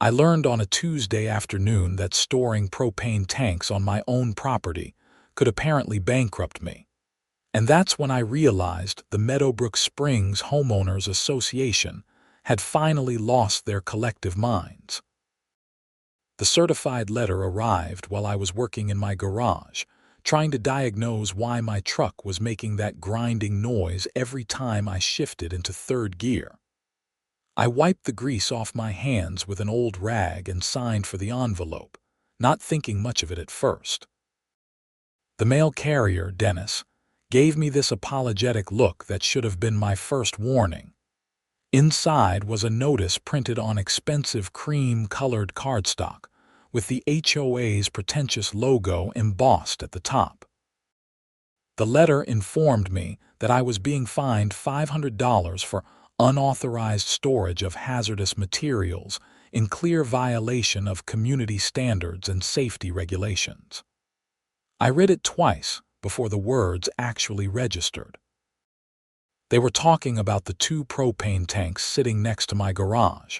I learned on a Tuesday afternoon that storing propane tanks on my own property could apparently bankrupt me. And that's when I realized the Meadowbrook Springs Homeowners Association had finally lost their collective minds. The certified letter arrived while I was working in my garage, trying to diagnose why my truck was making that grinding noise every time I shifted into third gear. I wiped the grease off my hands with an old rag and signed for the envelope, not thinking much of it at first. The mail carrier, Dennis, gave me this apologetic look that should have been my first warning. Inside was a notice printed on expensive cream-colored cardstock, with the HOA's pretentious logo embossed at the top. The letter informed me that I was being fined $500 for unauthorized storage of hazardous materials in clear violation of community standards and safety regulations. I read it twice before the words actually registered. They were talking about the 2 propane tanks sitting next to my garage,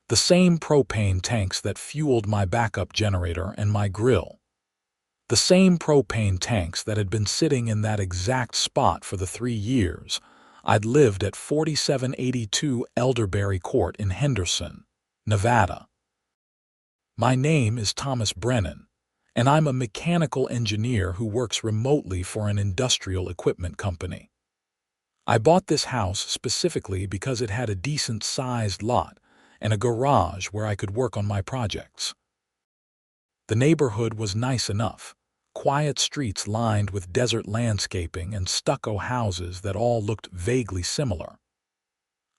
the same propane tanks that fueled my backup generator and my grill, the same propane tanks that had been sitting in that exact spot for the 3 years I'd lived at 4782 Elderberry Court in Henderson, Nevada. My name is Thomas Brennan, and I'm a mechanical engineer who works remotely for an industrial equipment company. I bought this house specifically because it had a decent-sized lot and a garage where I could work on my projects. The neighborhood was nice enough. Quiet streets lined with desert landscaping and stucco houses that all looked vaguely similar.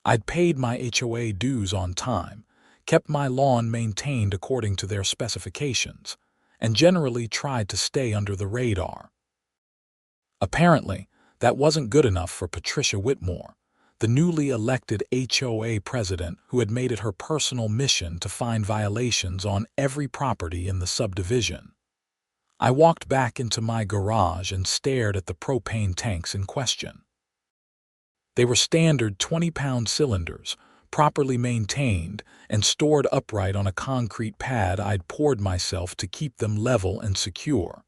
I'd paid my HOA dues on time, kept my lawn maintained according to their specifications, and generally tried to stay under the radar. Apparently, that wasn't good enough for Patricia Whitmore, the newly elected HOA president who had made it her personal mission to find violations on every property in the subdivision. I walked back into my garage and stared at the propane tanks in question. They were standard 20-pound cylinders, properly maintained, and stored upright on a concrete pad I'd poured myself to keep them level and secure.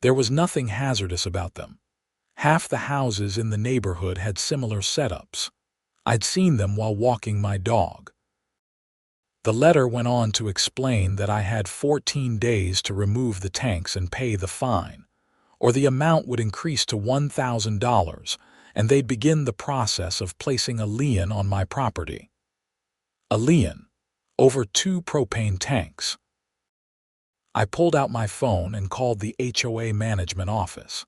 There was nothing hazardous about them. Half the houses in the neighborhood had similar setups. I'd seen them while walking my dog. The letter went on to explain that I had 14 days to remove the tanks and pay the fine, or the amount would increase to $1,000, and they'd begin the process of placing a lien on my property. A lien over 2 propane tanks. I pulled out my phone and called the HOA management office.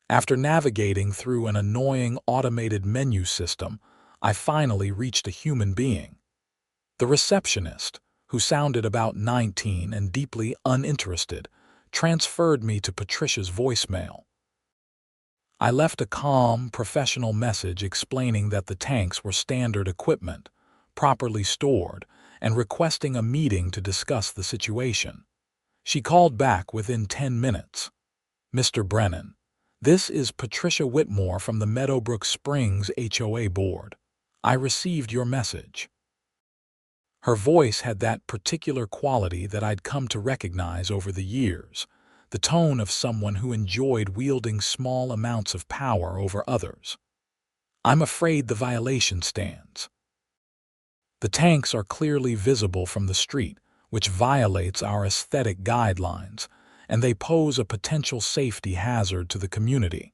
After navigating through an annoying automated menu system, I finally reached a human being. The receptionist, who sounded about 19 and deeply uninterested, transferred me to Patricia's voicemail. I left a calm, professional message explaining that the tanks were standard equipment, properly stored, and requesting a meeting to discuss the situation. She called back within 10 minutes. "Mr. Brennan, this is Patricia Whitmore from the Meadowbrook Springs HOA board. I received your message." Her voice had that particular quality that I'd come to recognize over the years, the tone of someone who enjoyed wielding small amounts of power over others. "I'm afraid the violation stands. The tanks are clearly visible from the street, which violates our aesthetic guidelines, and they pose a potential safety hazard to the community.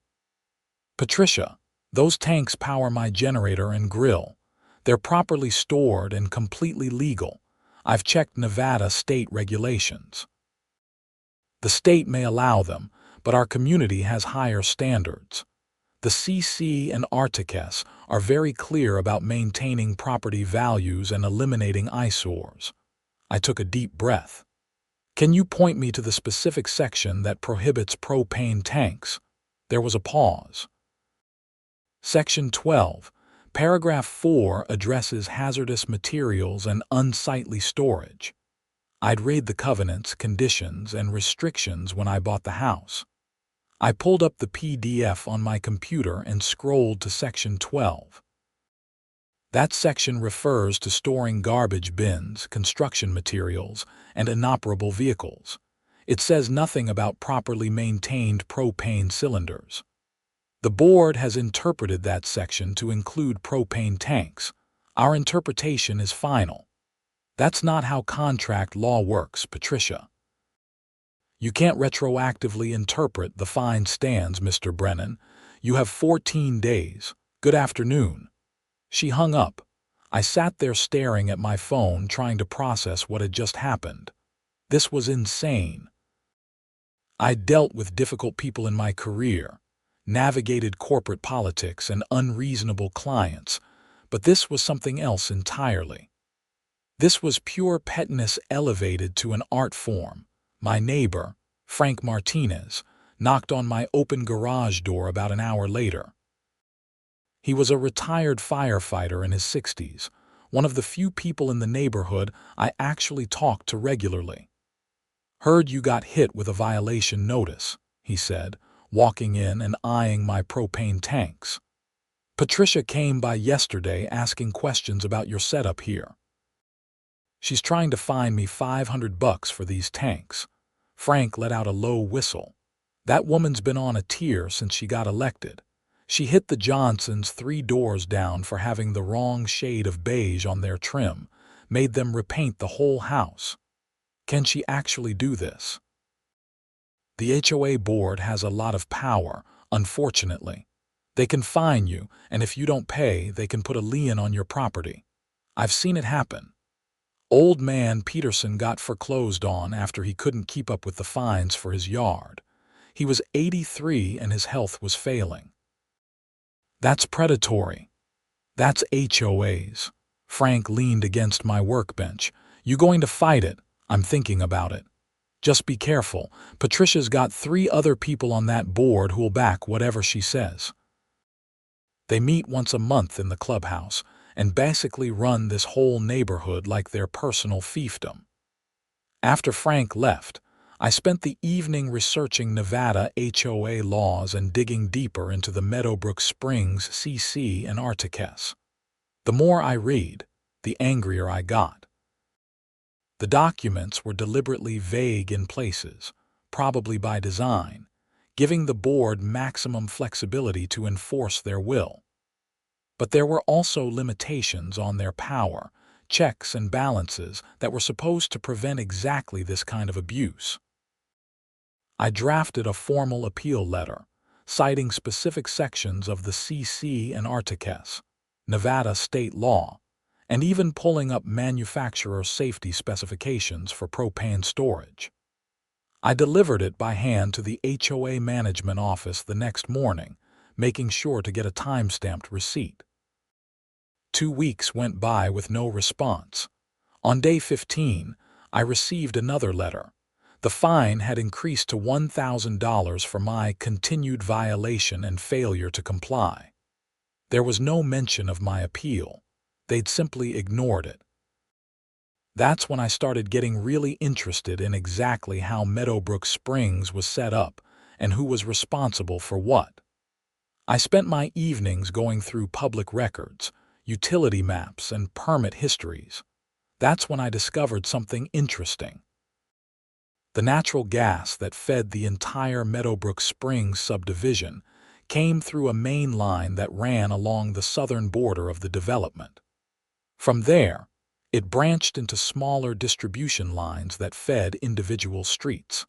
Patricia, those tanks power my generator and grill. They're properly stored and completely legal. I've checked Nevada state regulations. The state may allow them, but our community has higher standards. The CC and Articus are very clear about maintaining property values and eliminating eyesores." I took a deep breath. "Can you point me to the specific section that prohibits propane tanks?" There was a pause. "Section 12. Paragraph 4 addresses hazardous materials and unsightly storage." I'd read the covenants, conditions, and restrictions when I bought the house. I pulled up the PDF on my computer and scrolled to Section 12. That section refers to storing garbage bins, construction materials, and inoperable vehicles. It says nothing about properly maintained propane cylinders. The board has interpreted that section to include propane tanks. Our interpretation is final. That's not how contract law works, Patricia. You can't retroactively interpret the fine stands, Mr. Brennan. You have 14 days. Good afternoon. She hung up. I sat there staring at my phone, trying to process what had just happened. This was insane. I'd dealt with difficult people in my career, navigated corporate politics and unreasonable clients, but this was something else entirely. This was pure pettiness elevated to an art form. My neighbor, Frank Martinez, knocked on my open garage door about an hour later. He was a retired firefighter in his 60s, one of the few people in the neighborhood I actually talked to regularly. "Heard you got hit with a violation notice," he said, walking in and eyeing my propane tanks. "Patricia came by yesterday asking questions about your setup here. She's trying to fine me $500 for these tanks." Frank let out a low whistle. That woman's been on a tear since she got elected. She hit the Johnsons 3 doors down for having the wrong shade of beige on their trim, made them repaint the whole house. Can she actually do this? The HOA board has a lot of power, unfortunately. They can fine you, and if you don't pay, they can put a lien on your property. I've seen it happen. Old man Peterson got foreclosed on after he couldn't keep up with the fines for his yard. He was 83 and his health was failing. That's predatory. That's HOAs. Frank leaned against my workbench. "You going to fight it?" "I'm thinking about it." "Just be careful. Patricia's got 3 other people on that board who'll back whatever she says. They meet once a month in the clubhouse and basically run this whole neighborhood like their personal fiefdom." After Frank left, I spent the evening researching Nevada HOA laws and digging deeper into the Meadowbrook Springs CC and Articus. The more I read, the angrier I got. The documents were deliberately vague in places, probably by design, giving the board maximum flexibility to enforce their will. But there were also limitations on their power, checks and balances that were supposed to prevent exactly this kind of abuse. I drafted a formal appeal letter, citing specific sections of the CC and Articus, Nevada state law, and even pulling up manufacturer safety specifications for propane storage. I delivered it by hand to the HOA management office the next morning, making sure to get a time-stamped receipt. 2 weeks went by with no response. On day 15, I received another letter. The fine had increased to $1,000 for my continued violation and failure to comply. There was no mention of my appeal. They'd simply ignored it. That's when I started getting really interested in exactly how Meadowbrook Springs was set up and who was responsible for what. I spent my evenings going through public records, utility maps, and permit histories. That's when I discovered something interesting. The natural gas that fed the entire Meadowbrook Springs subdivision came through a main line that ran along the southern border of the development. From there, it branched into smaller distribution lines that fed individual streets.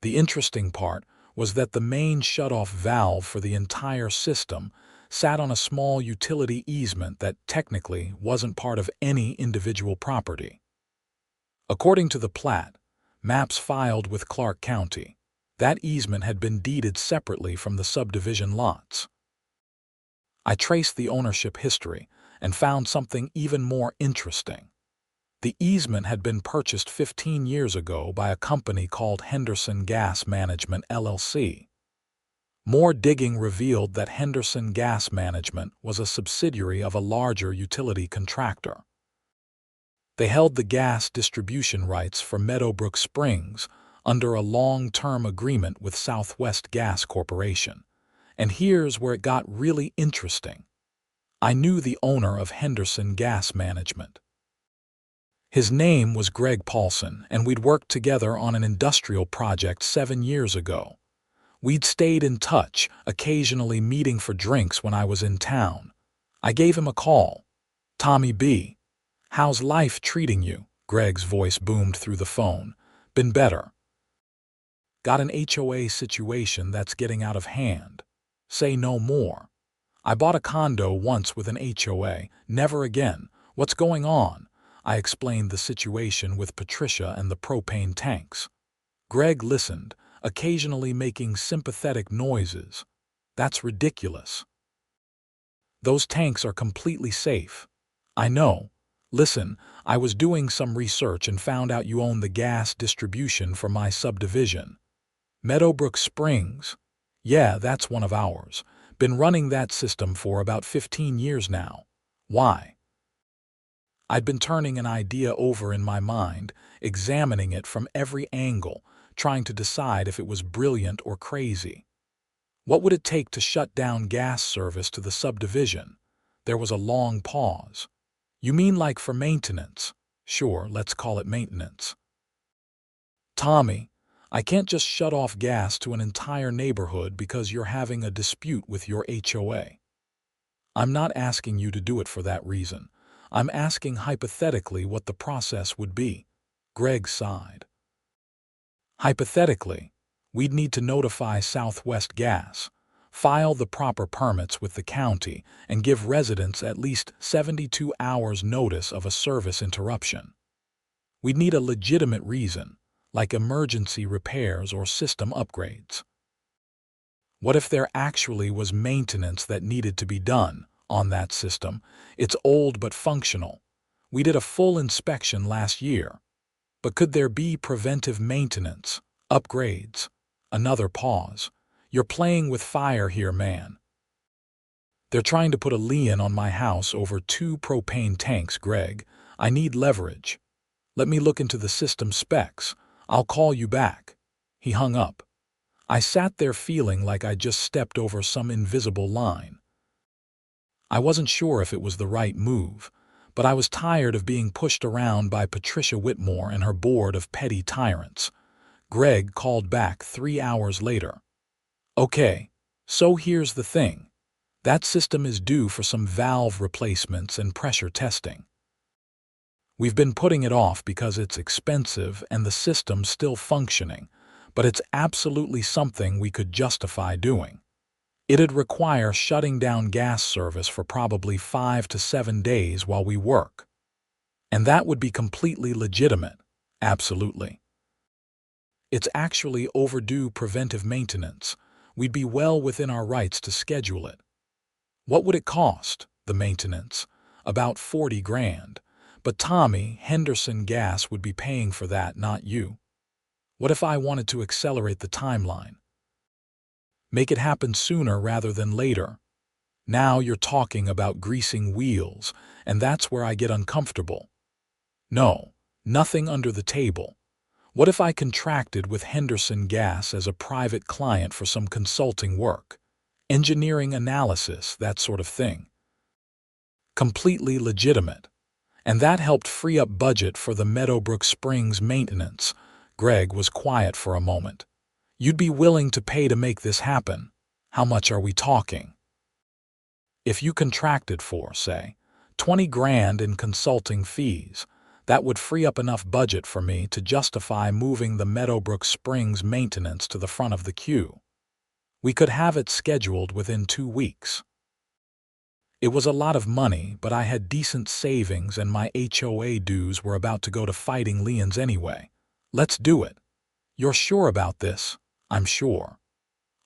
The interesting part was that the main shutoff valve for the entire system sat on a small utility easement that technically wasn't part of any individual property. According to the plat, maps filed with Clark County, that easement had been deeded separately from the subdivision lots. I traced the ownership history and found something even more interesting. The easement had been purchased 15 years ago by a company called Henderson Gas Management, LLC. More digging revealed that Henderson Gas Management was a subsidiary of a larger utility contractor. They held the gas distribution rights for Meadowbrook Springs under a long-term agreement with Southwest Gas Corporation. And here's where it got really interesting. I knew the owner of Henderson Gas Management. His name was Greg Paulson, and we'd worked together on an industrial project 7 years ago. We'd stayed in touch, occasionally meeting for drinks when I was in town. I gave him a call. "Tommy B, how's life treating you?" Greg's voice boomed through the phone. "Been better. Got an HOA situation that's getting out of hand. Say no more. I bought a condo once with an HOA. Never again. What's going on?" I explained the situation with Patricia and the propane tanks. Greg listened, occasionally making sympathetic noises. "That's ridiculous. Those tanks are completely safe." "I know. Listen, I was doing some research and found out you own the gas distribution for my subdivision. Meadowbrook Springs. Yeah, that's one of ours. Been running that system for about 15 years now. Why?" I'd been turning an idea over in my mind, examining it from every angle, trying to decide if it was brilliant or crazy. What would it take to shut down gas service to the subdivision? There was a long pause. "You mean like for maintenance?" "Sure, let's call it maintenance." "Tommy, I can't just shut off gas to an entire neighborhood because you're having a dispute with your HOA. I'm not asking you to do it for that reason. I'm asking hypothetically what the process would be." Greg sighed. "Hypothetically, we'd need to notify Southwest Gas, file the proper permits with the county, and give residents at least 72 hours notice of a service interruption. We'd need a legitimate reason, like emergency repairs or system upgrades. What if there actually was maintenance that needed to be done on that system? It's old but functional. We did a full inspection last year. But could there be preventive maintenance, upgrades?" Another pause. "You're playing with fire here, man. They're trying to put a lien on my house over 2 propane tanks, Greg. I need leverage. Let me look into the system specs. I'll call you back." He hung up. I sat there feeling like I just stepped over some invisible line. I wasn't sure if it was the right move, but I was tired of being pushed around by Patricia Whitmore and her board of petty tyrants. Greg called back 3 hours later. "Okay, so here's the thing. That system is due for some valve replacements and pressure testing. We've been putting it off because it's expensive and the system's still functioning, but it's absolutely something we could justify doing. It'd require shutting down gas service for probably 5 to 7 days while we work. And that would be completely legitimate. Absolutely. It's actually overdue preventive maintenance. We'd be well within our rights to schedule it." "What would it cost, the maintenance?" "About 40 grand. But Tommy, Henderson Gas would be paying for that, not you." "What if I wanted to accelerate the timeline? Make it happen sooner rather than later?" Now you're talking about greasing wheels, and that's where I get uncomfortable. "No, nothing under the table. What if I contracted with Henderson Gas as a private client for some consulting work? Engineering analysis, that sort of thing. Completely legitimate. And that helped free up budget for the Meadowbrook Springs maintenance." Greg was quiet for a moment. "You'd be willing to pay to make this happen? How much are we talking?" "If you contracted for, say, 20 grand in consulting fees, that would free up enough budget for me to justify moving the Meadowbrook Springs maintenance to the front of the queue. We could have it scheduled within 2 weeks. It was a lot of money, but I had decent savings and my HOA dues were about to go to fighting liens anyway. Let's do it." "You're sure about this?" "I'm sure."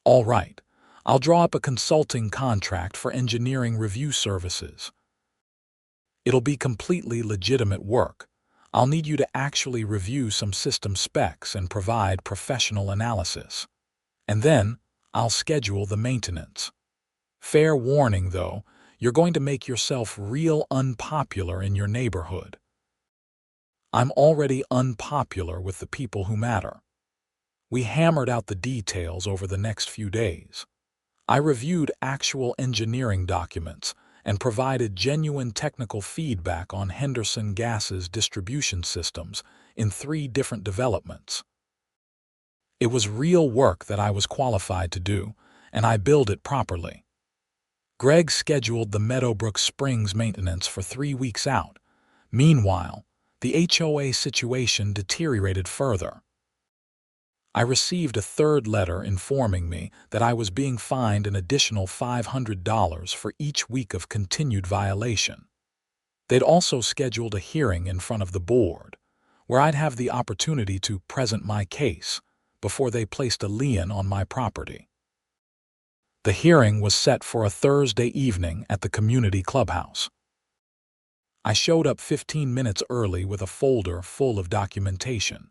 "All right. I'll draw up a consulting contract for engineering review services. It'll be completely legitimate work. I'll need you to actually review some system specs and provide professional analysis. And then I'll schedule the maintenance. Fair warning, though, you're going to make yourself real unpopular in your neighborhood." "I'm already unpopular with the people who matter." We hammered out the details over the next few days. I reviewed actual engineering documents, and provided genuine technical feedback on Henderson Gas's distribution systems in 3 different developments. It was real work that I was qualified to do, and I billed it properly. Greg scheduled the Meadowbrook Springs maintenance for 3 weeks out. Meanwhile, the HOA situation deteriorated further. I received a 3rd letter informing me that I was being fined an additional $500 for each week of continued violation. They'd also scheduled a hearing in front of the board, where I'd have the opportunity to present my case before they placed a lien on my property. The hearing was set for a Thursday evening at the community clubhouse. I showed up 15 minutes early with a folder full of documentation.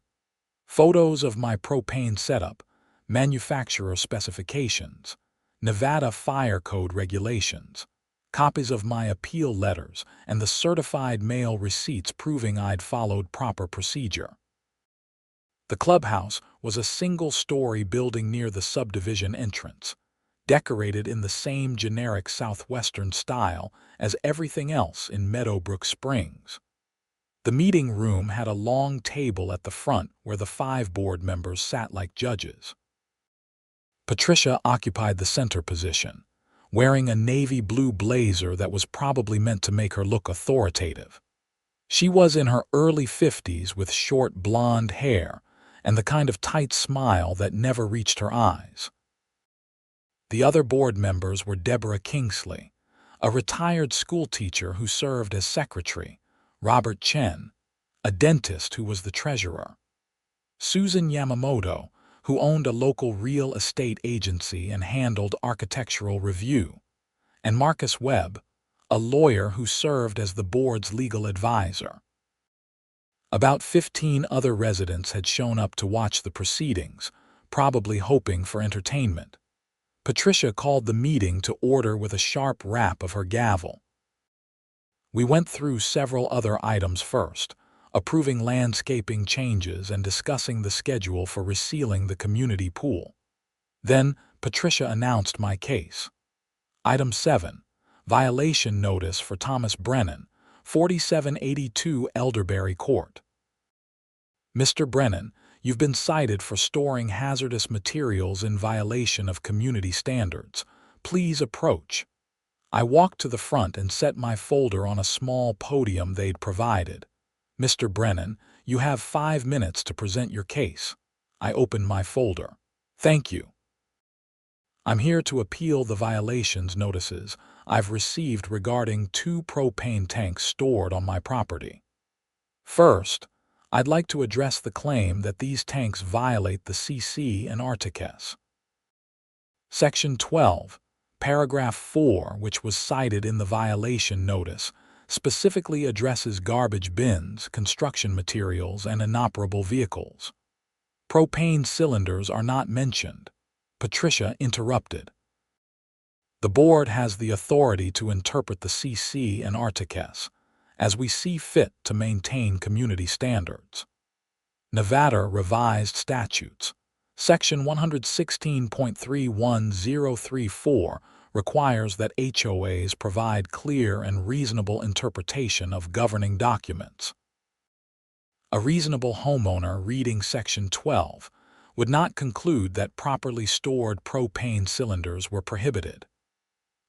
Photos of my propane setup, manufacturer specifications, Nevada Fire Code regulations, copies of my appeal letters, and the certified mail receipts proving I'd followed proper procedure. The clubhouse was a single-story building near the subdivision entrance, decorated in the same generic southwestern style as everything else in Meadowbrook Springs. The meeting room had a long table at the front where the 5 board members sat like judges. Patricia occupied the center position, wearing a navy blue blazer that was probably meant to make her look authoritative. She was in her early 50s with short blonde hair and the kind of tight smile that never reached her eyes. The other board members were Deborah Kingsley, a retired schoolteacher who served as secretary, Robert Chen, a dentist who was the treasurer, Susan Yamamoto, who owned a local real estate agency and handled architectural review, and Marcus Webb, a lawyer who served as the board's legal advisor. About 15 other residents had shown up to watch the proceedings, probably hoping for entertainment. Patricia called the meeting to order with a sharp rap of her gavel. We went through several other items first, approving landscaping changes and discussing the schedule for resealing the community pool. Then, Patricia announced my case. Item 7, violation notice for Thomas Brennan, 4782 Elderberry Court. Mr. Brennan, you've been cited for storing hazardous materials in violation of community standards. Please approach. I walked to the front and set my folder on a small podium they'd provided. Mr. Brennan, you have 5 minutes to present your case. I opened my folder. Thank you. I'm here to appeal the violations notices I've received regarding 2 propane tanks stored on my property. First, I'd like to address the claim that these tanks violate the CC and RTCS. Section 12, Paragraph 4, which was cited in the violation notice, specifically addresses garbage bins, construction materials, and inoperable vehicles. Propane cylinders are not mentioned. Patricia interrupted. The board has the authority to interpret the CC and RTCS as we see fit to maintain community standards. Nevada Revised Statutes, Section 116.31034 requires that HOAs provide clear and reasonable interpretation of governing documents. A reasonable homeowner reading Section 12 would not conclude that properly stored propane cylinders were prohibited.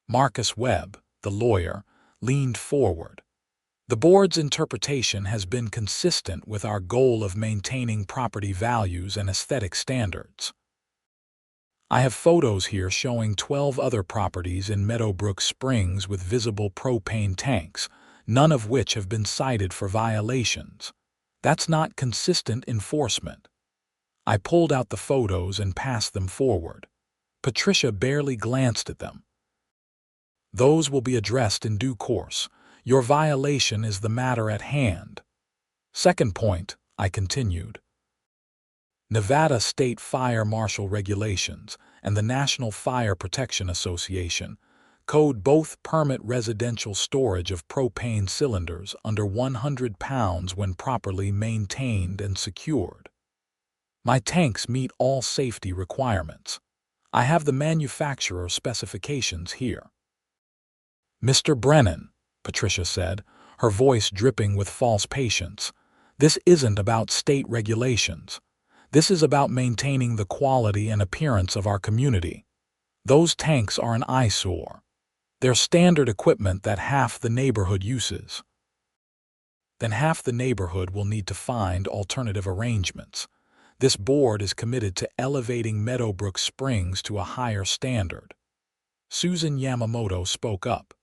Marcus Webb, the lawyer, leaned forward. The board's interpretation has been consistent with our goal of maintaining property values and aesthetic standards. I have photos here showing 12 other properties in Meadowbrook Springs with visible propane tanks, none of which have been cited for violations. That's not consistent enforcement. I pulled out the photos and passed them forward. Patricia barely glanced at them. Those will be addressed in due course. Your violation is the matter at hand. Second point, I continued. Nevada State Fire Marshal Regulations and the National Fire Protection Association code both permit residential storage of propane cylinders under 100 pounds when properly maintained and secured. My tanks meet all safety requirements. I have the manufacturer specifications here. "Mr. Brennan," Patricia said, her voice dripping with false patience, "this isn't about state regulations. This is about maintaining the quality and appearance of our community. Those tanks are an eyesore. They're standard equipment that half the neighborhood uses. Then half the neighborhood will need to find alternative arrangements. This board is committed to elevating Meadowbrook Springs to a higher standard." Susan Yamamoto spoke up.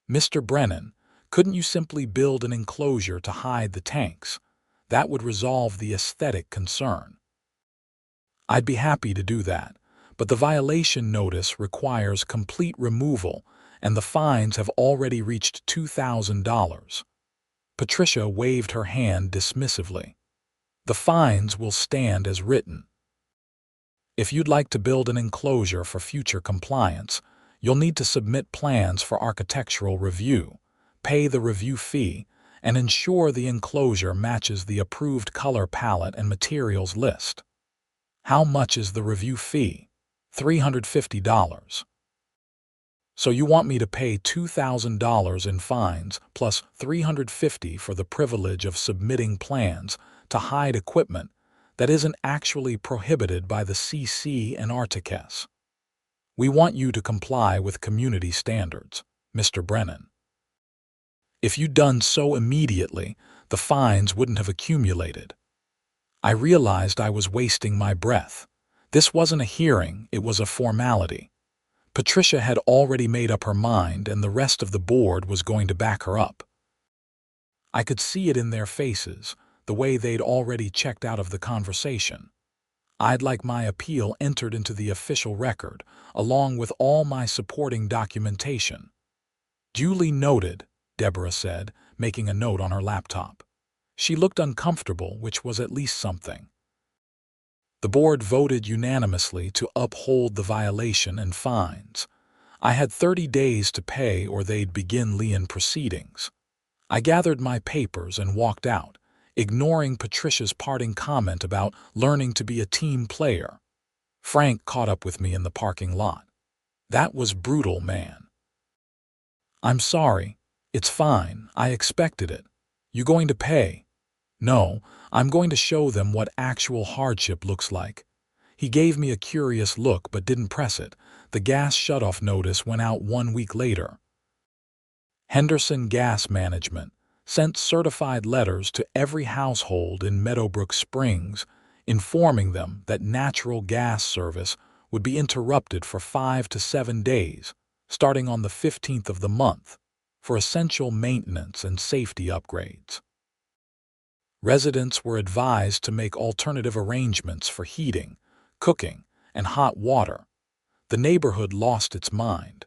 "Mr. Brennan, couldn't you simply build an enclosure to hide the tanks? That would resolve the aesthetic concern." "I'd be happy to do that, but the violation notice requires complete removal, and the fines have already reached $2,000. Patricia waved her hand dismissively. "The fines will stand as written. If you'd like to build an enclosure for future compliance, you'll need to submit plans for architectural review, pay the review fee, and ensure the enclosure matches the approved color palette and materials list." "How much is the review fee?" $350. "So you want me to pay $2,000 in fines plus $350 for the privilege of submitting plans to hide equipment that isn't actually prohibited by the CC and Articus. We want you to comply with community standards, Mr. Brennan. If you'd done so immediately, the fines wouldn't have accumulated." I realized I was wasting my breath. This wasn't a hearing, it was a formality. Patricia had already made up her mind, and the rest of the board was going to back her up. I could see it in their faces, the way they'd already checked out of the conversation. I'd like my appeal entered into the official record, along with all my supporting documentation. "Duly noted," Deborah said, making a note on her laptop. She looked uncomfortable, which was at least something. The board voted unanimously to uphold the violation and fines. I had 30 days to pay or they'd begin lien proceedings. I gathered my papers and walked out, ignoring Patricia's parting comment about learning to be a team player. Frank caught up with me in the parking lot. "That was brutal, man." "I'm sorry. It's fine. I expected it. You going to pay?" "No, I'm going to show them what actual hardship looks like." He gave me a curious look but didn't press it. The gas shutoff notice went out 1 week later. Henderson Gas Management sent certified letters to every household in Meadowbrook Springs, informing them that natural gas service would be interrupted for 5 to 7 days, starting on the 15th of the month, for essential maintenance and safety upgrades. Residents were advised to make alternative arrangements for heating, cooking, and hot water. The neighborhood lost its mind.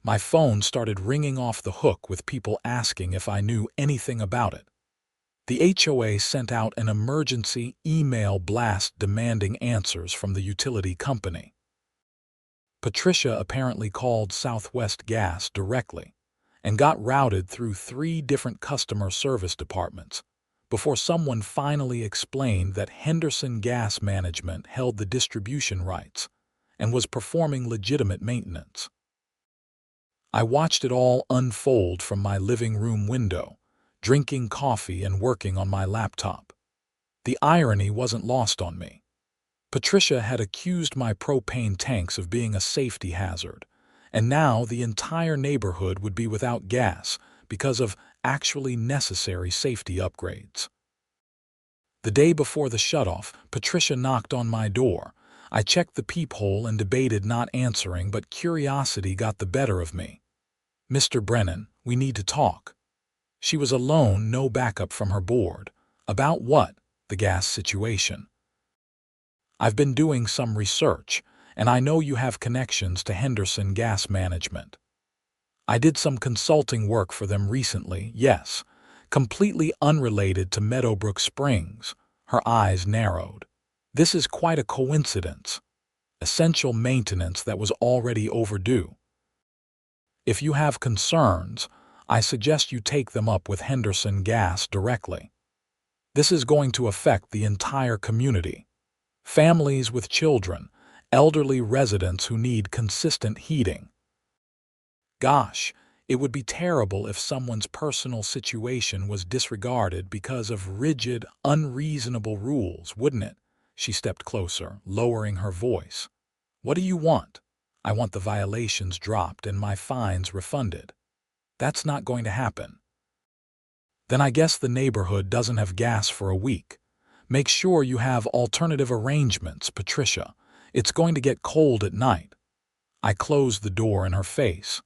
My phone started ringing off the hook with people asking if I knew anything about it. The HOA sent out an emergency email blast demanding answers from the utility company. Patricia apparently called Southwest Gas directly and got routed through 3 different customer service departments before someone finally explained that Henderson Gas Management held the distribution rights and was performing legitimate maintenance. I watched it all unfold from my living room window, drinking coffee and working on my laptop. The irony wasn't lost on me. Patricia had accused my propane tanks of being a safety hazard, and now the entire neighborhood would be without gas because of actually necessary safety upgrades. The day before the shutoff, Patricia knocked on my door. I checked the peephole and debated not answering, but curiosity got the better of me. "Mr. Brennan, we need to talk." She was alone, no backup from her board. "About what?" "The gas situation. I've been doing some research, and I know you have connections to Henderson Gas Management. I did some consulting work for them recently, yes, completely unrelated to Meadowbrook Springs." Her eyes narrowed. "This is quite a coincidence. Essential maintenance that was already overdue. If you have concerns, I suggest you take them up with Henderson Gas directly. This is going to affect the entire community. Families with children, elderly residents who need consistent heating." Gosh, It would be terrible if someone's personal situation was disregarded because of rigid, unreasonable rules, wouldn't it? She stepped closer, lowering her voice. What do you want? I want the violations dropped and my fines refunded. That's not going to happen. Then I guess the neighborhood doesn't have gas for a week. Make sure you have alternative arrangements, Patricia. It's going to get cold at night. I closed the door in her face.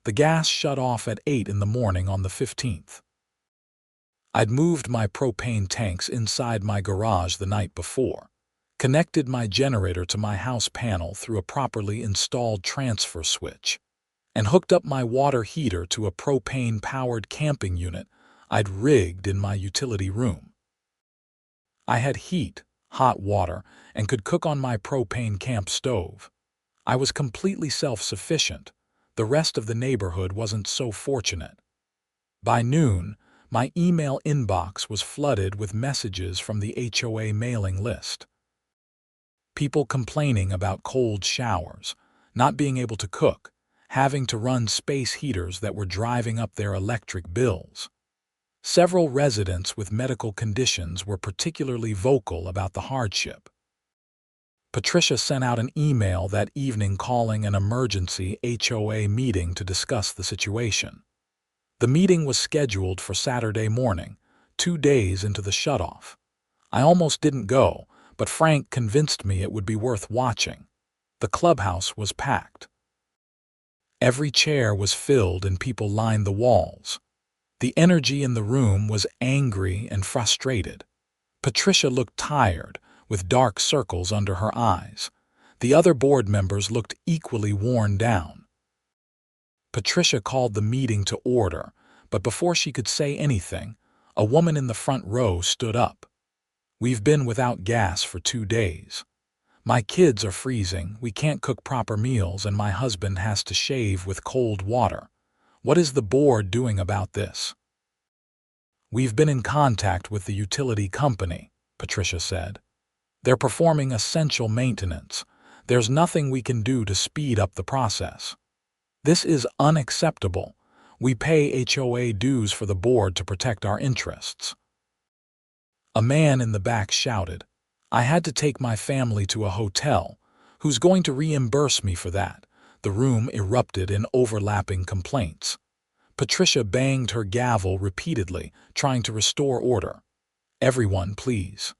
The gas shut off at 8 in the morning on the 15th. I'd moved my propane tanks inside my garage the night before, connected my generator to my house panel through a properly installed transfer switch, and hooked up my water heater to a propane-powered camping unit I'd rigged in my utility room. I had heat, hot water, and could cook on my propane camp stove. I was completely self-sufficient. The rest of the neighborhood wasn't so fortunate. By noon, my email inbox was flooded with messages from the HOA mailing list. People complaining about cold showers, not being able to cook, having to run space heaters that were driving up their electric bills. Several residents with medical conditions were particularly vocal about the hardship. Patricia sent out an email that evening calling an emergency HOA meeting to discuss the situation. The meeting was scheduled for Saturday morning, 2 days into the shutoff. I almost didn't go, but Frank convinced me it would be worth watching. The clubhouse was packed. Every chair was filled and people lined the walls. The energy in the room was angry and frustrated. Patricia looked tired, with dark circles under her eyes. The other board members looked equally worn down. Patricia called the meeting to order, but before she could say anything, a woman in the front row stood up. We've been without gas for 2 days. My kids are freezing, we can't cook proper meals, and my husband has to shave with cold water. What is the board doing about this? We've been in contact with the utility company, Patricia said. They're performing essential maintenance. There's nothing we can do to speed up the process. This is unacceptable. We pay HOA dues for the board to protect our interests. A man in the back shouted, I had to take my family to a hotel. Who's going to reimburse me for that? The room erupted in overlapping complaints. Patricia banged her gavel repeatedly, trying to restore order. Everyone, please.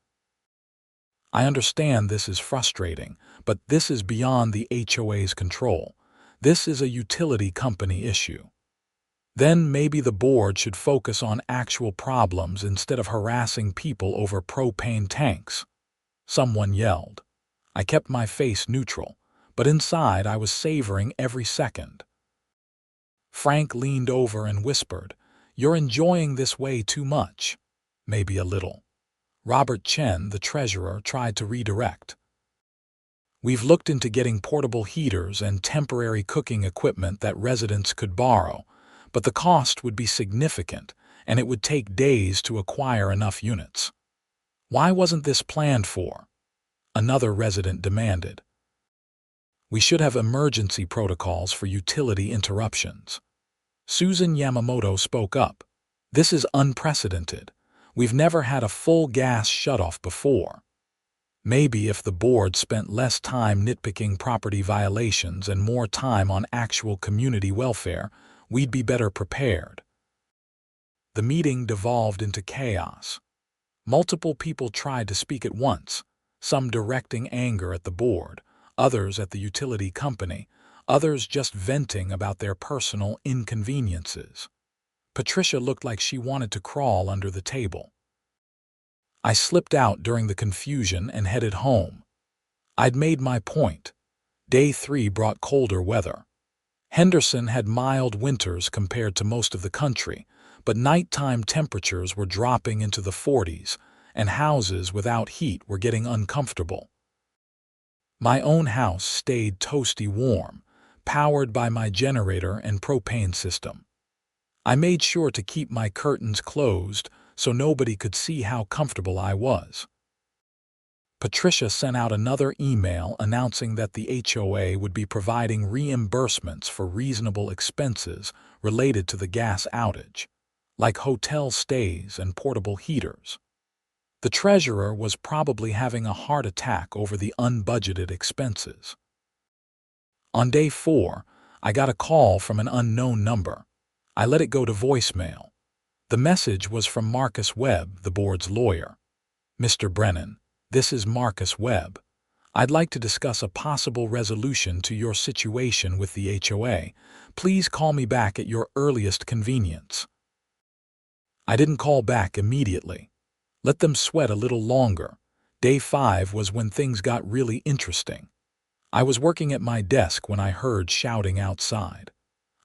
I understand this is frustrating, but this is beyond the HOA's control. This is a utility company issue. Then maybe the board should focus on actual problems instead of harassing people over propane tanks. Someone yelled. I kept my face neutral, but inside I was savoring every second. Frank leaned over and whispered, You're enjoying this way too much. Maybe a little. Robert Chen, the treasurer, tried to redirect. We've looked into getting portable heaters and temporary cooking equipment that residents could borrow, but the cost would be significant, and it would take days to acquire enough units. Why wasn't this planned for? Another resident demanded. We should have emergency protocols for utility interruptions. Susan Yamamoto spoke up. This is unprecedented. We've never had a full gas shutoff before. Maybe if the board spent less time nitpicking property violations and more time on actual community welfare, we'd be better prepared. The meeting devolved into chaos. Multiple people tried to speak at once, some directing anger at the board, others at the utility company, others just venting about their personal inconveniences. Patricia looked like she wanted to crawl under the table. I slipped out during the confusion and headed home. I'd made my point. Day 3 brought colder weather. Henderson had mild winters compared to most of the country, but nighttime temperatures were dropping into the 40s, and houses without heat were getting uncomfortable. My own house stayed toasty warm, powered by my generator and propane system. I made sure to keep my curtains closed so nobody could see how comfortable I was. Patricia sent out another email announcing that the HOA would be providing reimbursements for reasonable expenses related to the gas outage, like hotel stays and portable heaters. The treasurer was probably having a heart attack over the unbudgeted expenses. On day 4, I got a call from an unknown number. I let it go to voicemail. The message was from Marcus Webb, the board's lawyer. "Mr. Brennan, this is Marcus Webb. I'd like to discuss a possible resolution to your situation with the HOA. Please call me back at your earliest convenience." I didn't call back immediately. Let them sweat a little longer. Day 5 was when things got really interesting. I was working at my desk when I heard shouting outside.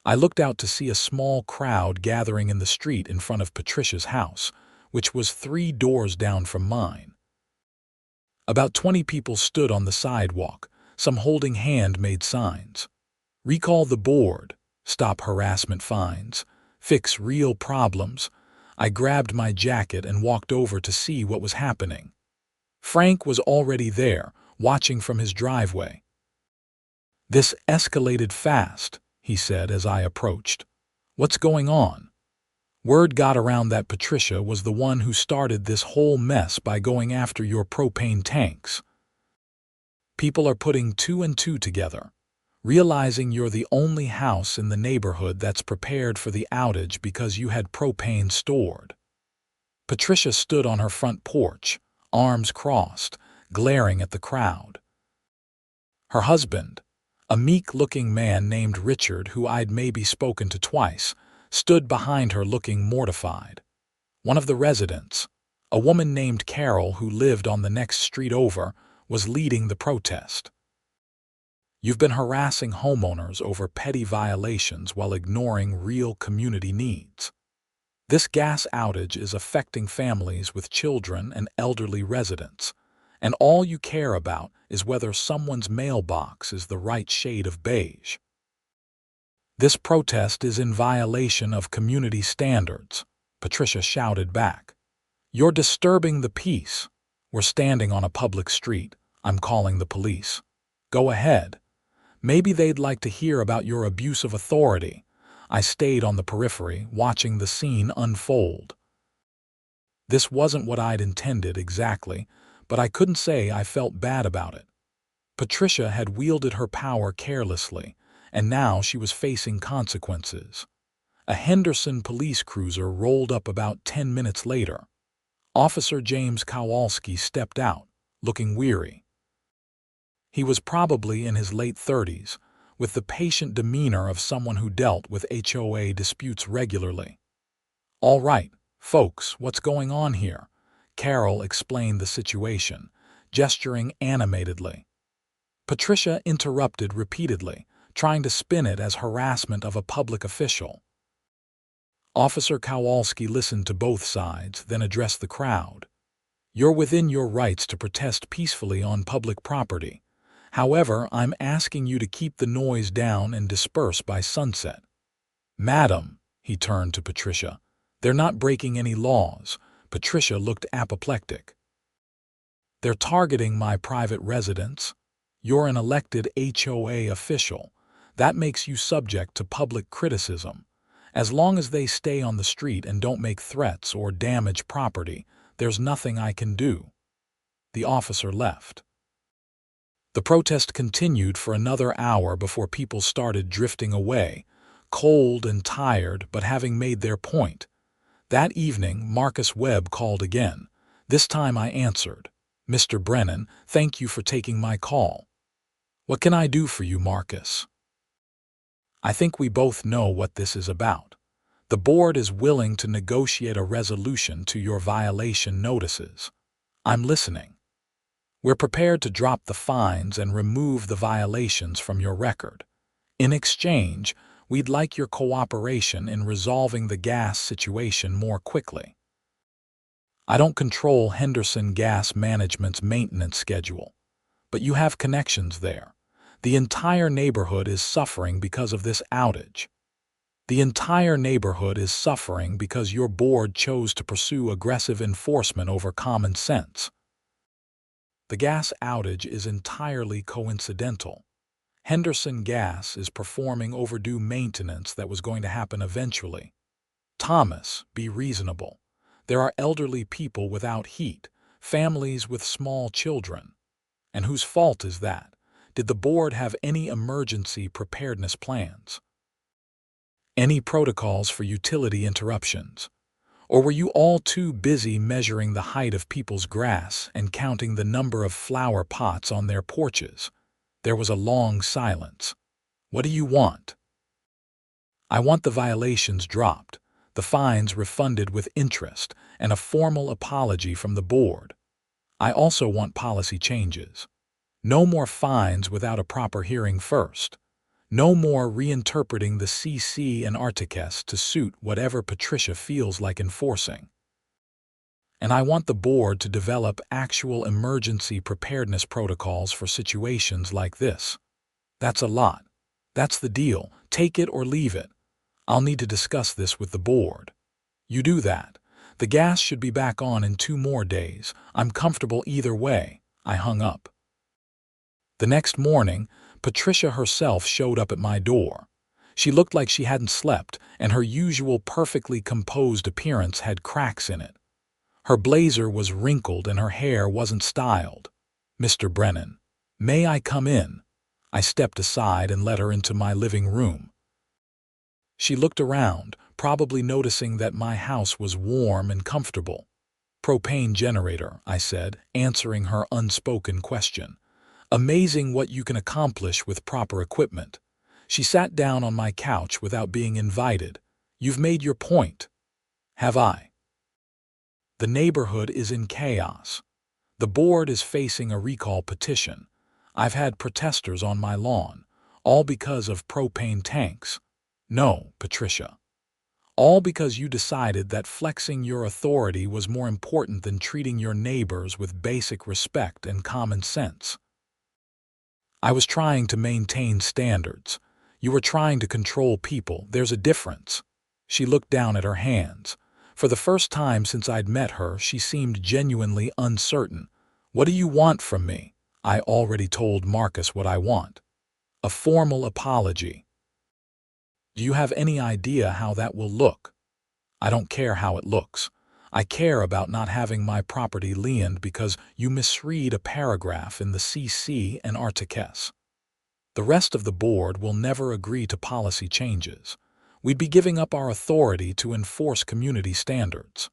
I looked out to see a small crowd gathering in the street in front of Patricia's house, which was 3 doors down from mine. About 20 people stood on the sidewalk, some holding handmade signs. "Recall the board," "Stop harassment fines," "Fix real problems." I grabbed my jacket and walked over to see what was happening. Frank was already there, watching from his driveway. "This escalated fast," he said as I approached. "What's going on?" "Word got around that Patricia was the one who started this whole mess by going after your propane tanks. People are putting 2 and 2 together, realizing you're the only house in the neighborhood that's prepared for the outage because you had propane stored." Patricia stood on her front porch, arms crossed, glaring at the crowd. Her husband, a meek-looking man named Richard who I'd maybe spoken to twice, stood behind her looking mortified. One of the residents, a woman named Carol who lived on the next street over, was leading the protest. "You've been harassing homeowners over petty violations while ignoring real community needs. This gas outage is affecting families with children and elderly residents, and all you care about is whether someone's mailbox is the right shade of beige. This protest is in violation of community standards," Patricia shouted back. "You're disturbing the peace. We're standing on a public street. I'm calling the police. Go ahead. Maybe they'd like to hear about your abuse of authority." I stayed on the periphery, watching the scene unfold. This wasn't what I'd intended exactly, but I couldn't say I felt bad about it. Patricia had wielded her power carelessly, and now she was facing consequences. A Henderson police cruiser rolled up about 10 minutes later. Officer James Kowalski stepped out, looking weary. He was probably in his late 30s, with the patient demeanor of someone who dealt with HOA disputes regularly. "All right, folks, what's going on here?" Carol explained the situation, gesturing animatedly. Patricia interrupted repeatedly, trying to spin it as harassment of a public official. Officer Kowalski listened to both sides, then addressed the crowd. "You're within your rights to protest peacefully on public property. However, I'm asking you to keep the noise down and disperse by sunset." "Madam," he turned to Patricia, "they're not breaking any laws." Patricia looked apoplectic. "They're targeting my private residence. You're an elected HOA official. That makes you subject to public criticism. As long as they stay on the street and don't make threats or damage property, there's nothing I can do." The officer left. The protest continued for another hour before people started drifting away, cold and tired but having made their point. That evening, Marcus Webb called again. This time I answered. "Mr. Brennan, thank you for taking my call." "What can I do for you, Marcus?" "I think we both know what this is about. The board is willing to negotiate a resolution to your violation notices. I'm listening. We're prepared to drop the fines and remove the violations from your record. In exchange, we'd like your cooperation in resolving the gas situation more quickly." I don't control Henderson Gas Management's maintenance schedule, but you have connections there. The entire neighborhood is suffering because of this outage. The entire neighborhood is suffering because your board chose to pursue aggressive enforcement over common sense. The gas outage is entirely coincidental. Henderson Gas is performing overdue maintenance that was going to happen eventually. Thomas, be reasonable. There are elderly people without heat, families with small children. And whose fault is that? Did the board have any emergency preparedness plans? Any protocols for utility interruptions? Or were you all too busy measuring the height of people's grass and counting the number of flower pots on their porches? There was a long silence. What do you want? I want the violations dropped, the fines refunded with interest, and a formal apology from the board. I also want policy changes. No more fines without a proper hearing first. No more reinterpreting the CC and Articus to suit whatever Patricia feels like enforcing. And I want the board to develop actual emergency preparedness protocols for situations like this. That's a lot. That's the deal. Take it or leave it. I'll need to discuss this with the board. You do that. The gas should be back on in 2 more days. I'm comfortable either way. I hung up. The next morning, Patricia herself showed up at my door. She looked like she hadn't slept, and her usual perfectly composed appearance had cracks in it. Her blazer was wrinkled and her hair wasn't styled. "Mr. Brennan, may I come in?" I stepped aside and let her into my living room. She looked around, probably noticing that my house was warm and comfortable. "Propane generator," I said, answering her unspoken question. "Amazing what you can accomplish with proper equipment." She sat down on my couch without being invited. "You've made your point." "Have I?" "The neighborhood is in chaos. The board is facing a recall petition. I've had protesters on my lawn, all because of propane tanks. No, Patricia. All because you decided that flexing your authority was more important than treating your neighbors with basic respect and common sense. I was trying to maintain standards. You were trying to control people. There's a difference." She looked down at her hands. For the first time since I'd met her, she seemed genuinely uncertain. "What do you want from me?" "I already told Marcus what I want. A formal apology." "Do you have any idea how that will look?" "I don't care how it looks. I care about not having my property liened because you misread a paragraph in the CC and Articus. The rest of the board will never agree to policy changes. We'd be giving up our authority to enforce community standards."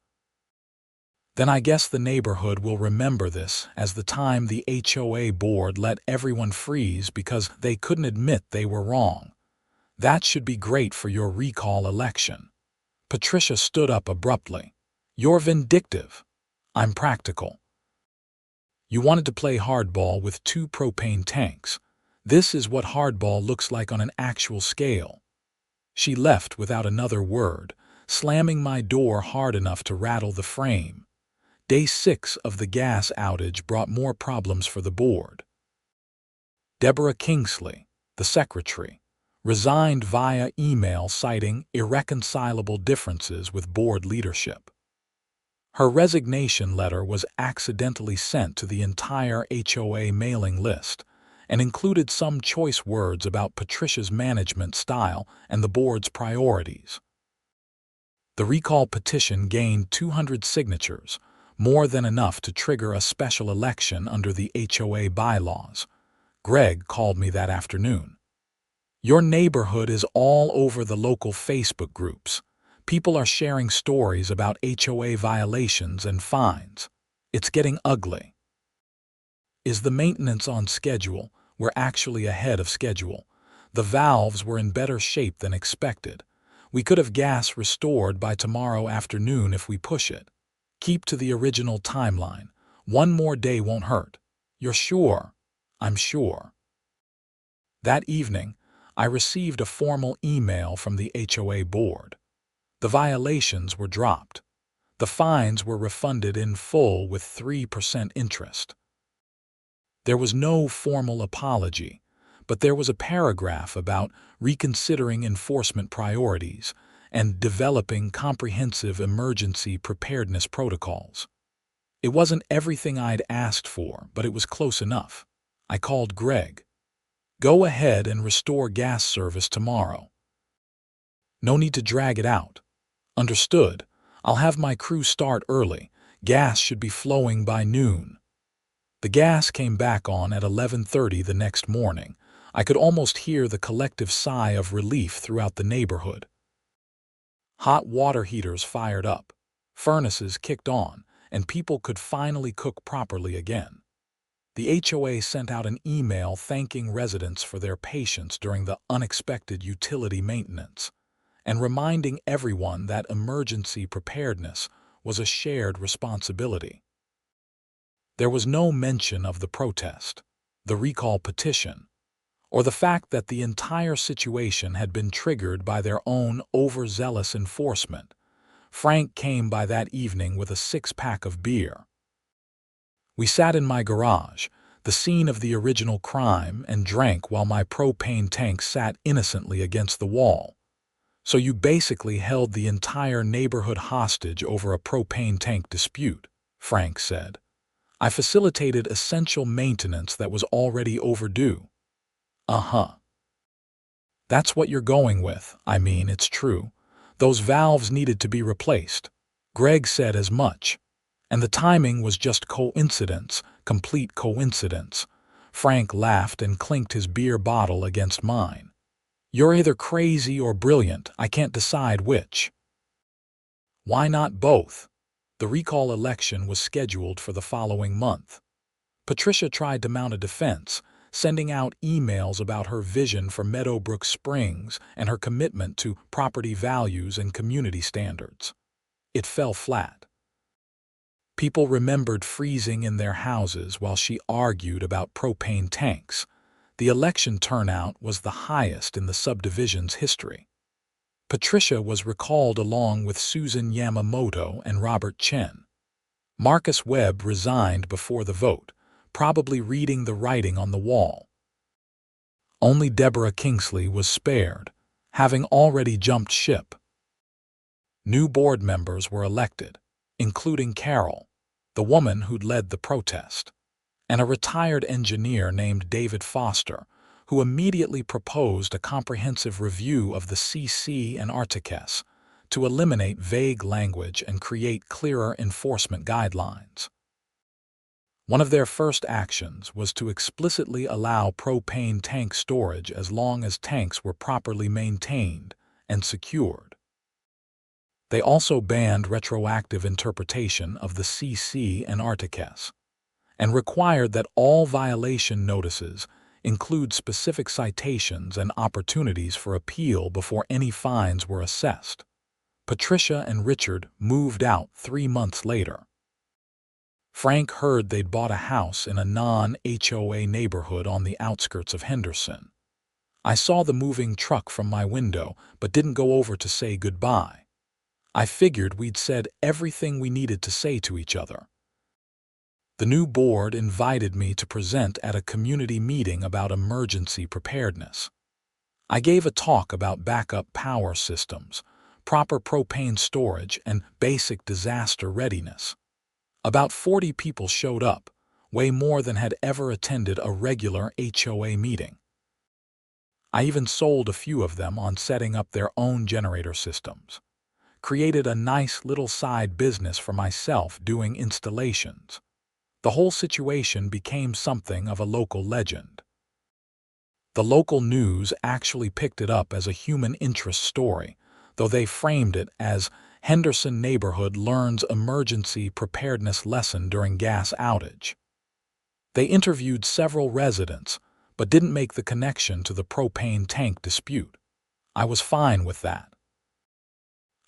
"Then I guess the neighborhood will remember this as the time the HOA board let everyone freeze because they couldn't admit they were wrong. That should be great for your recall election." Patricia stood up abruptly. "You're vindictive." "I'm practical. You wanted to play hardball with 2 propane tanks. This is what hardball looks like on an actual scale." She left without another word, slamming my door hard enough to rattle the frame. Day 6 of the gas outage brought more problems for the board. Deborah Kingsley, the secretary, resigned via email citing irreconcilable differences with board leadership. Her resignation letter was accidentally sent to the entire HOA mailing list and included some choice words about Patricia's management style and the board's priorities. The recall petition gained 200 signatures, more than enough to trigger a special election under the HOA bylaws. Greg called me that afternoon. "Your neighborhood is all over the local Facebook groups. People are sharing stories about HOA violations and fines. It's getting ugly." "Is the maintenance on schedule?" "We're actually ahead of schedule. The valves were in better shape than expected. We could have gas restored by tomorrow afternoon if we push it. Keep to the original timeline. 1 more day won't hurt." "You're sure?" "I'm sure." That evening, I received a formal email from the HOA board. The violations were dropped. The fines were refunded in full with 3% interest. There was no formal apology, but there was a paragraph about reconsidering enforcement priorities and developing comprehensive emergency preparedness protocols. It wasn't everything I'd asked for, but it was close enough. I called Greg. Go ahead and restore gas service tomorrow. No need to drag it out. Understood. I'll have my crew start early. Gas should be flowing by noon. The gas came back on at 11:30 the next morning. I could almost hear the collective sigh of relief throughout the neighborhood. Hot water heaters fired up, furnaces kicked on, and people could finally cook properly again. The HOA sent out an email thanking residents for their patience during the unexpected utility maintenance, and reminding everyone that emergency preparedness was a shared responsibility. There was no mention of the protest, the recall petition, or the fact that the entire situation had been triggered by their own overzealous enforcement. Frank came by that evening with a six-pack of beer. We sat in my garage, the scene of the original crime, and drank while my propane tank sat innocently against the wall. So you basically held the entire neighborhood hostage over a propane tank dispute, Frank said. I facilitated essential maintenance that was already overdue. Uh-huh. That's what you're going with. I mean, it's true. Those valves needed to be replaced. Greg said as much. And the timing was just coincidence, complete coincidence. Frank laughed and clinked his beer bottle against mine. You're either crazy or brilliant. I can't decide which. Why not both? The recall election was scheduled for the following month. Patricia tried to mount a defense, sending out emails about her vision for Meadowbrook Springs and her commitment to property values and community standards. It fell flat. People remembered freezing in their houses while she argued about propane tanks. The election turnout was the highest in the subdivision's history. Patricia was recalled along with Susan Yamamoto and Robert Chen. Marcus Webb resigned before the vote, probably reading the writing on the wall. Only Deborah Kingsley was spared, having already jumped ship. New board members were elected, including Carol, the woman who'd led the protest, and a retired engineer named David Foster, who immediately proposed a comprehensive review of the CC and Articus to eliminate vague language and create clearer enforcement guidelines. One of their first actions was to explicitly allow propane tank storage as long as tanks were properly maintained and secured. They also banned retroactive interpretation of the CC and Articus, and required that all violation notices include specific citations and opportunities for appeal before any fines were assessed. Patricia and Richard moved out 3 months later. Frank heard they'd bought a house in a non-HOA neighborhood on the outskirts of Henderson. I saw the moving truck from my window, but didn't go over to say goodbye. I figured we'd said everything we needed to say to each other. The new board invited me to present at a community meeting about emergency preparedness. I gave a talk about backup power systems, proper propane storage, and basic disaster readiness. About 40 people showed up, way more than had ever attended a regular HOA meeting. I even sold a few of them on setting up their own generator systems. Created a nice little side business for myself doing installations. The whole situation became something of a local legend. The local news actually picked it up as a human interest story, though they framed it as Henderson neighborhood learns emergency preparedness lesson during gas outage. They interviewed several residents, but didn't make the connection to the propane tank dispute. I was fine with that.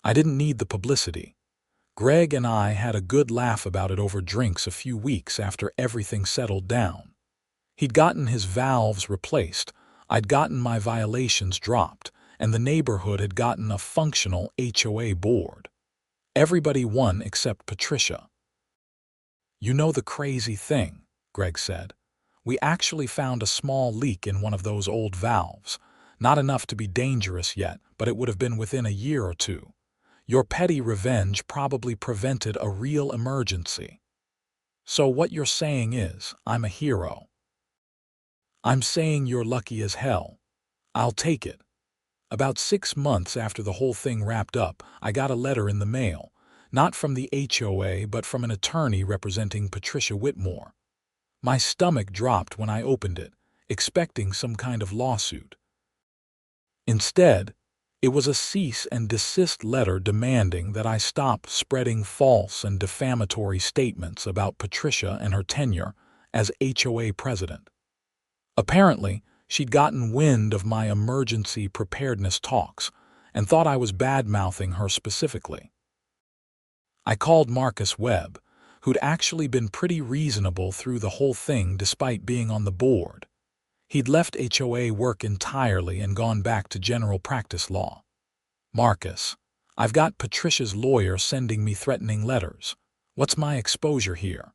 I didn't need the publicity. Greg and I had a good laugh about it over drinks a few weeks after everything settled down. He'd gotten his valves replaced, I'd gotten my violations dropped, and the neighborhood had gotten a functional HOA board. Everybody won except Patricia. You know the crazy thing, Greg said. We actually found a small leak in one of those old valves. Not enough to be dangerous yet, but it would have been within a year or two. Your petty revenge probably prevented a real emergency. So what you're saying is, I'm a hero. I'm saying you're lucky as hell. I'll take it. About 6 months after the whole thing wrapped up, I got a letter in the mail, not from the HOA but from an attorney representing Patricia Whitmore. My stomach dropped when I opened it, expecting some kind of lawsuit. Instead, it was a cease and desist letter demanding that I stop spreading false and defamatory statements about Patricia and her tenure as HOA president. Apparently, she'd gotten wind of my emergency preparedness talks and thought I was bad-mouthing her specifically. I called Marcus Webb, who'd actually been pretty reasonable through the whole thing despite being on the board. He'd left HOA work entirely and gone back to general practice law. Marcus, I've got Patricia's lawyer sending me threatening letters. What's my exposure here?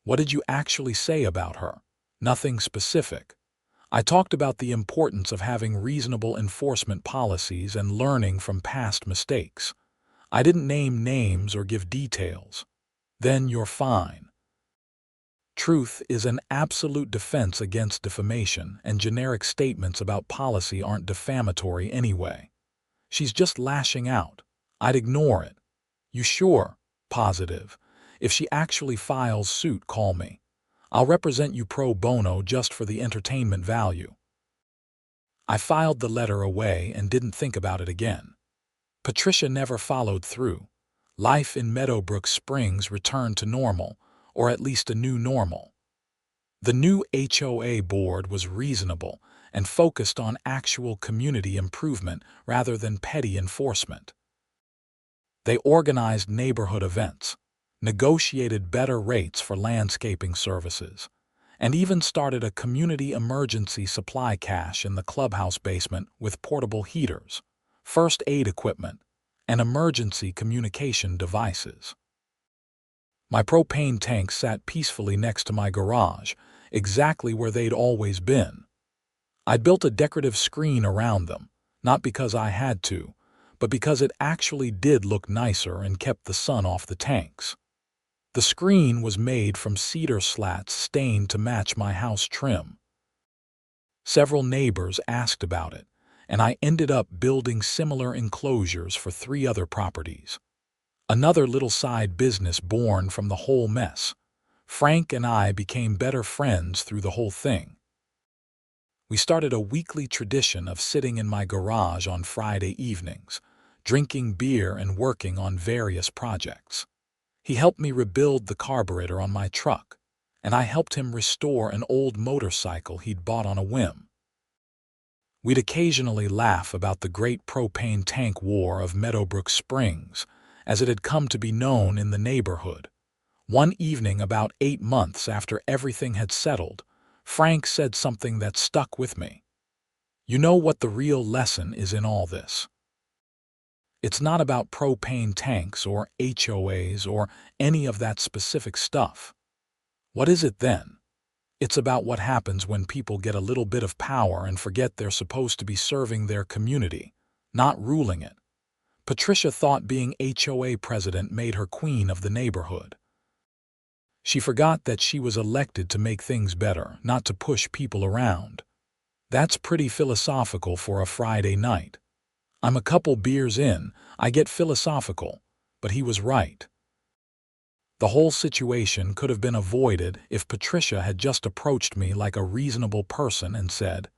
What did you actually say about her? Nothing specific. I talked about the importance of having reasonable enforcement policies and learning from past mistakes. I didn't name names or give details. Then you're fine. Truth is an absolute defense against defamation, and generic statements about policy aren't defamatory anyway. She's just lashing out. I'd ignore it. You sure? Positive. If she actually files suit, call me. I'll represent you pro bono just for the entertainment value. I filed the letter away and didn't think about it again. Patricia never followed through. Life in Meadowbrook Springs returned to normal, or at least a new normal. The new HOA board was reasonable and focused on actual community improvement rather than petty enforcement. They organized neighborhood events, negotiated better rates for landscaping services, and even started a community emergency supply cache in the clubhouse basement with portable heaters, first aid equipment, and emergency communication devices. My propane tanks sat peacefully next to my garage, exactly where they'd always been. I'd built a decorative screen around them, not because I had to, but because it actually did look nicer and kept the sun off the tanks. The screen was made from cedar slats stained to match my house trim. Several neighbors asked about it, and I ended up building similar enclosures for 3 other properties. Another little side business born from the whole mess. Frank and I became better friends through the whole thing. We started a weekly tradition of sitting in my garage on Friday evenings, drinking beer and working on various projects. He helped me rebuild the carburetor on my truck, and I helped him restore an old motorcycle he'd bought on a whim. We'd occasionally laugh about the Great Propane Tank War of Meadowbrook Springs, as it had come to be known in the neighborhood. One evening about 8 months after everything had settled, Frank said something that stuck with me. You know what the real lesson is in all this? It's not about propane tanks or HOAs or any of that specific stuff. What is it then? It's about what happens when people get a little bit of power and forget they're supposed to be serving their community, not ruling it. Patricia thought being HOA president made her queen of the neighborhood. She forgot that she was elected to make things better, not to push people around. That's pretty philosophical for a Friday night. I'm a couple beers in, I get philosophical, but he was right. The whole situation could have been avoided if Patricia had just approached me like a reasonable person and said,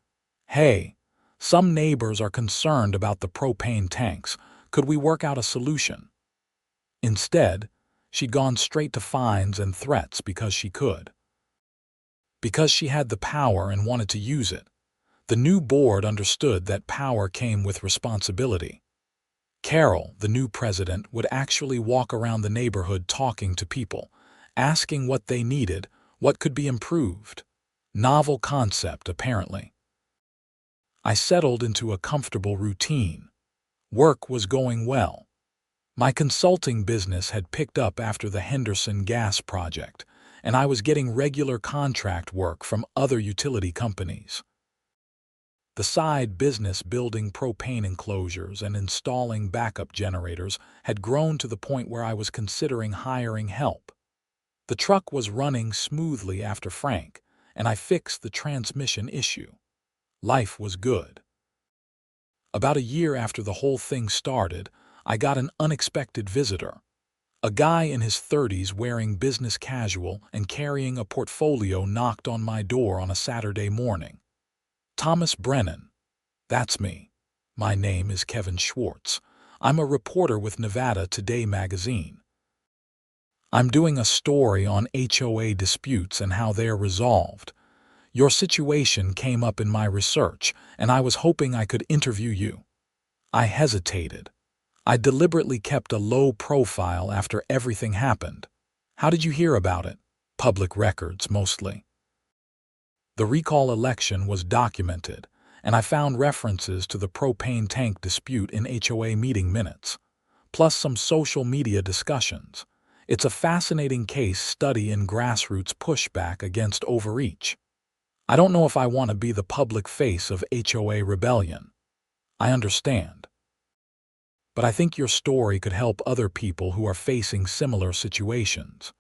"Hey, some neighbors are concerned about the propane tanks. Could we work out a solution?" Instead, she'd gone straight to fines and threats because she could. Because she had the power and wanted to use it. The new board understood that power came with responsibility. Carol, the new president, would actually walk around the neighborhood talking to people, asking what they needed, what could be improved. Novel concept, apparently. I settled into a comfortable routine. Work was going well. My consulting business had picked up after the Henderson gas project, and I was getting regular contract work from other utility companies. The side business building propane enclosures and installing backup generators had grown to the point where I was considering hiring help. The truck was running smoothly after Frank, and I fixed the transmission issue. Life was good. About a year after the whole thing started, I got an unexpected visitor. A guy in his 30s wearing business casual and carrying a portfolio knocked on my door on a Saturday morning. "Thomas Brennan." "That's me. My name is Kevin Schwartz. I'm a reporter with Nevada Today magazine. I'm doing a story on HOA disputes and how they're resolved. Your situation came up in my research, and I was hoping I could interview you." I hesitated. I deliberately kept a low profile after everything happened. "How did you hear about it?" "Public records, mostly." The recall election was documented, and I found references to the propane tank dispute in HOA meeting minutes, plus some social media discussions. It's a fascinating case study in grassroots pushback against overreach. I don't know if I want to be the public face of HOA rebellion. I understand. But I think your story could help other people who are facing similar situations.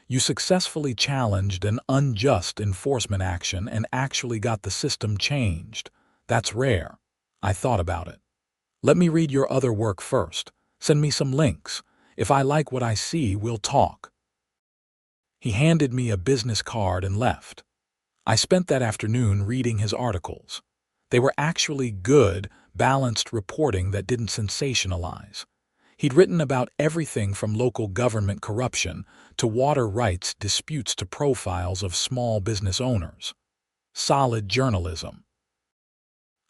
You successfully challenged an unjust enforcement action and actually got the system changed. That's rare. I thought about it. "Let me read your other work first. Send me some links. If I like what I see, we'll talk." He handed me a business card and left. I spent that afternoon reading his articles. They were actually good, balanced reporting that didn't sensationalize. He'd written about everything from local government corruption to water rights disputes to profiles of small business owners. Solid journalism.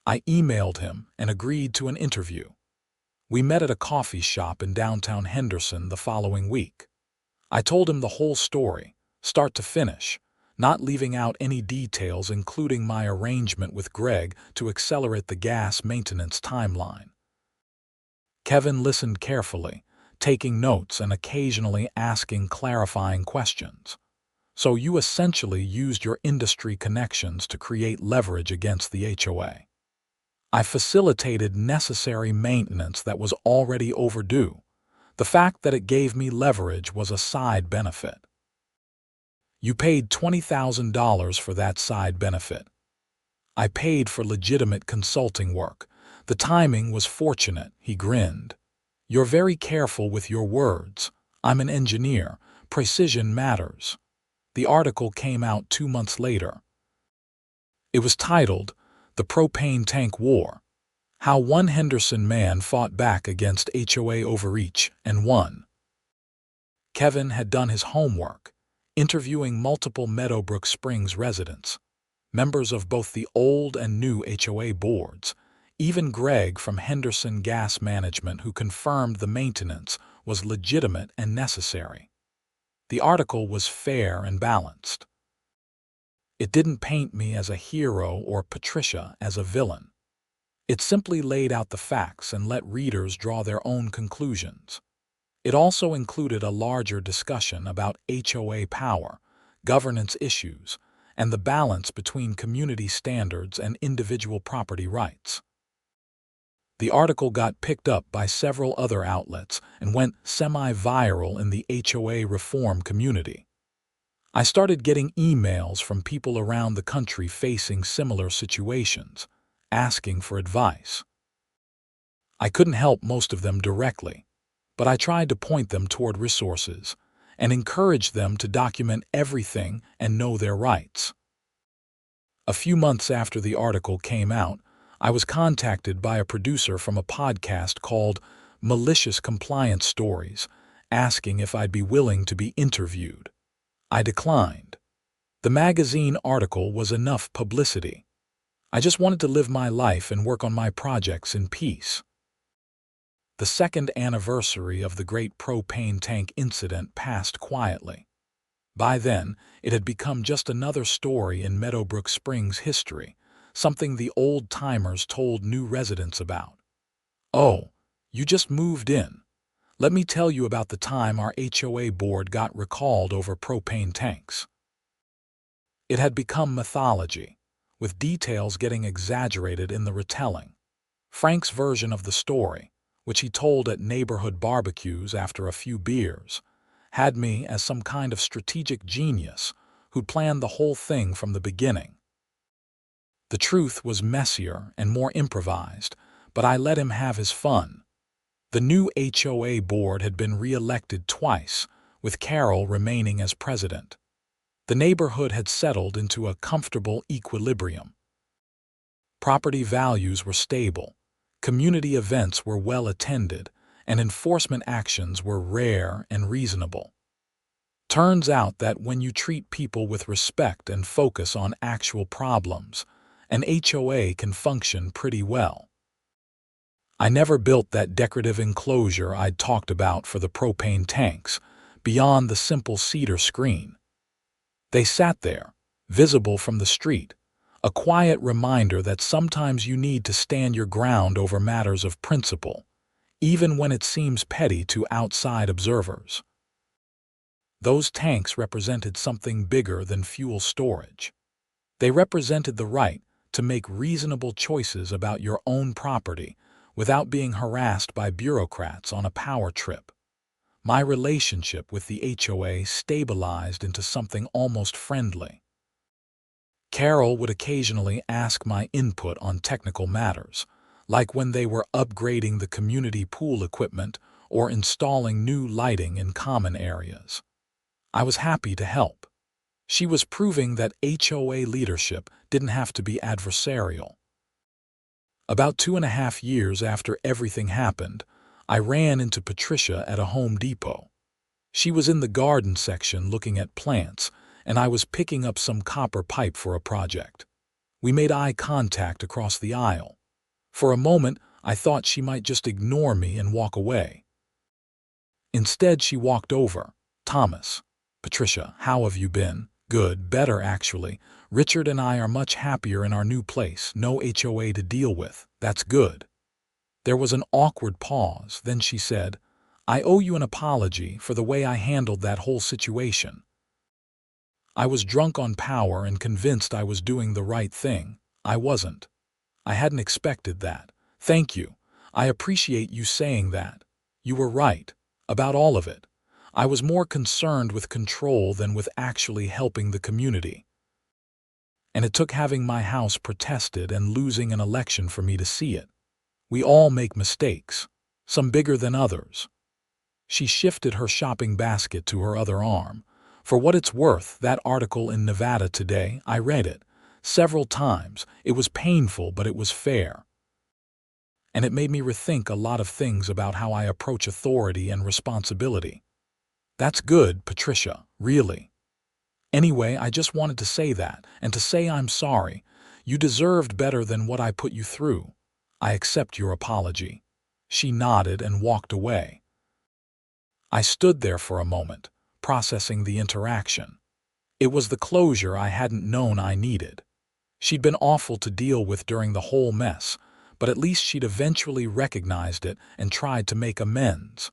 I emailed him and agreed to an interview. We met at a coffee shop in downtown Henderson the following week. I told him the whole story, start to finish, not leaving out any details, including my arrangement with Greg to accelerate the gas maintenance timeline. Kevin listened carefully, taking notes and occasionally asking clarifying questions. "So you essentially used your industry connections to create leverage against the HOA." "I facilitated necessary maintenance that was already overdue. The fact that it gave me leverage was a side benefit." "You paid $20,000 for that side benefit." "I paid for legitimate consulting work. The timing was fortunate," he grinned. "You're very careful with your words. I'm an engineer. Precision matters." The article came out 2 months later. It was titled, "The Propane Tank War: How One Henderson Man Fought Back Against HOA Overreach and Won." Kevin had done his homework, interviewing multiple Meadowbrook Springs residents, members of both the old and new HOA boards, even Greg from Henderson Gas Management, who confirmed the maintenance was legitimate and necessary. The article was fair and balanced. It didn't paint me as a hero or Patricia as a villain. It simply laid out the facts and let readers draw their own conclusions. It also included a larger discussion about HOA power, governance issues, and the balance between community standards and individual property rights. The article got picked up by several other outlets and went semi-viral in the HOA reform community. I started getting emails from people around the country facing similar situations, asking for advice. I couldn't help most of them directly, but I tried to point them toward resources and encourage them to document everything and know their rights. A few months after the article came out, I was contacted by a producer from a podcast called Malicious Compliance Stories, asking if I'd be willing to be interviewed. I declined. The magazine article was enough publicity. I just wanted to live my life and work on my projects in peace. The second anniversary of the Great Propane Tank Incident passed quietly. By then, it had become just another story in Meadowbrook Springs history, something the old-timers told new residents about. "Oh, you just moved in. Let me tell you about the time our HOA board got recalled over propane tanks." It had become mythology, with details getting exaggerated in the retelling. Frank's version of the story, which he told at neighborhood barbecues after a few beers, had me as some kind of strategic genius, who'd planned the whole thing from the beginning. The truth was messier and more improvised, but I let him have his fun. The new HOA board had been re-elected twice, with Carol remaining as president. The neighborhood had settled into a comfortable equilibrium. Property values were stable, community events were well attended, and enforcement actions were rare and reasonable. Turns out that when you treat people with respect and focus on actual problems, an HOA can function pretty well. I never built that decorative enclosure I'd talked about for the propane tanks, beyond the simple cedar screen. They sat there, visible from the street, a quiet reminder that sometimes you need to stand your ground over matters of principle, even when it seems petty to outside observers. Those tanks represented something bigger than fuel storage. They represented the right to make reasonable choices about your own property without being harassed by bureaucrats on a power trip. My relationship with the HOA stabilized into something almost friendly. Carol would occasionally ask my input on technical matters, like when they were upgrading the community pool equipment or installing new lighting in common areas. I was happy to help. She was proving that HOA leadership didn't have to be adversarial. About 2.5 years after everything happened, I ran into Patricia at a Home Depot. She was in the garden section looking at plants, and I was picking up some copper pipe for a project. We made eye contact across the aisle. For a moment, I thought she might just ignore me and walk away. Instead, she walked over. "Thomas." "Patricia, how have you been?" "Good, better actually. Richard and I are much happier in our new place. No HOA to deal with. That's good." There was an awkward pause, then she said, "I owe you an apology for the way I handled that whole situation. I was drunk on power and convinced I was doing the right thing. I wasn't. I hadn't expected that. Thank you. I appreciate you saying that. You were right. About all of it. I was more concerned with control than with actually helping the community. And it took having my house protested and losing an election for me to see it. We all make mistakes, some bigger than others." She shifted her shopping basket to her other arm. "For what it's worth, that article in Nevada today, I read it. Several times. It was painful, but it was fair. And it made me rethink a lot of things about how I approach authority and responsibility." "That's good, Patricia, really. Anyway, I just wanted to say that, and to say I'm sorry. You deserved better than what I put you through. I accept your apology." She nodded and walked away. I stood there for a moment, processing the interaction. It was the closure I hadn't known I needed. She'd been awful to deal with during the whole mess, but at least she'd eventually recognized it and tried to make amends.